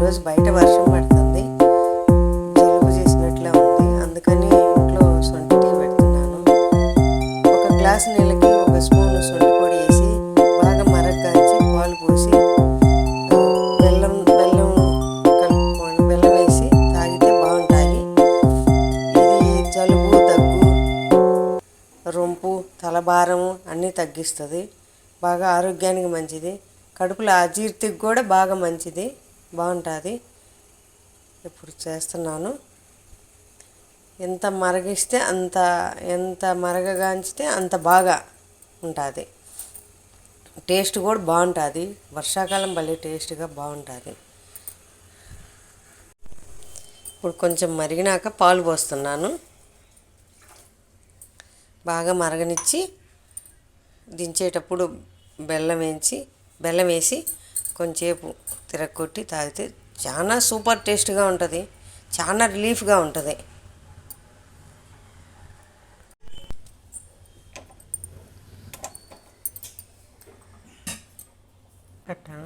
ఈరోజు బయట వర్షం పడుతుంది, జలుబు చేసినట్లే ఉంది. అందుకని ఇంట్లో సొంటి టీ పెడుతున్నాను. ఒక గ్లాసు నీళ్ళకి ఒక స్పూను సొంటి పొడి వేసి బాగా మరగ్గాంచి పాలు పోసి బెల్లం కలుపుకొని బెల్లం వేసి తాగితే బాగుంటాయి. ఇది జలుబు, దగ్గు, రొంపు, తలభారము అన్నీ తగ్గిస్తుంది. బాగా ఆరోగ్యానికి మంచిది. కడుపులో అజీర్తికి కూడా బాగా మంచిది, బాగుంటుంది. ఇప్పుడు చేస్తున్నాను. ఎంత మరగిస్తే ఎంత మరగగాంచితే అంత బాగా ఉంటుంది. టేస్ట్ కూడా బాగుంటుంది. వర్షాకాలం భలే టేస్ట్గా బాగుంటుంది. ఇప్పుడు కొంచెం మరిగినాక పాలు పోస్తున్నాను. బాగా మరగనిచ్చి దించేటప్పుడు బెల్లం వేసి కొంచెంసేపు తిరగొట్టి తాగితే చాలా సూపర్ టేస్ట్గా ఉంటుంది, చాలా రిలీఫ్గా ఉంటుంది. కట్టా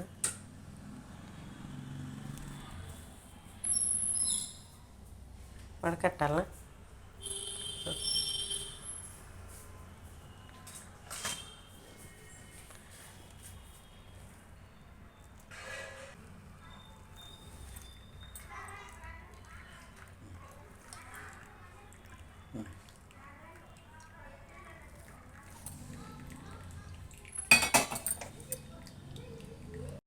వడకట్టాలా?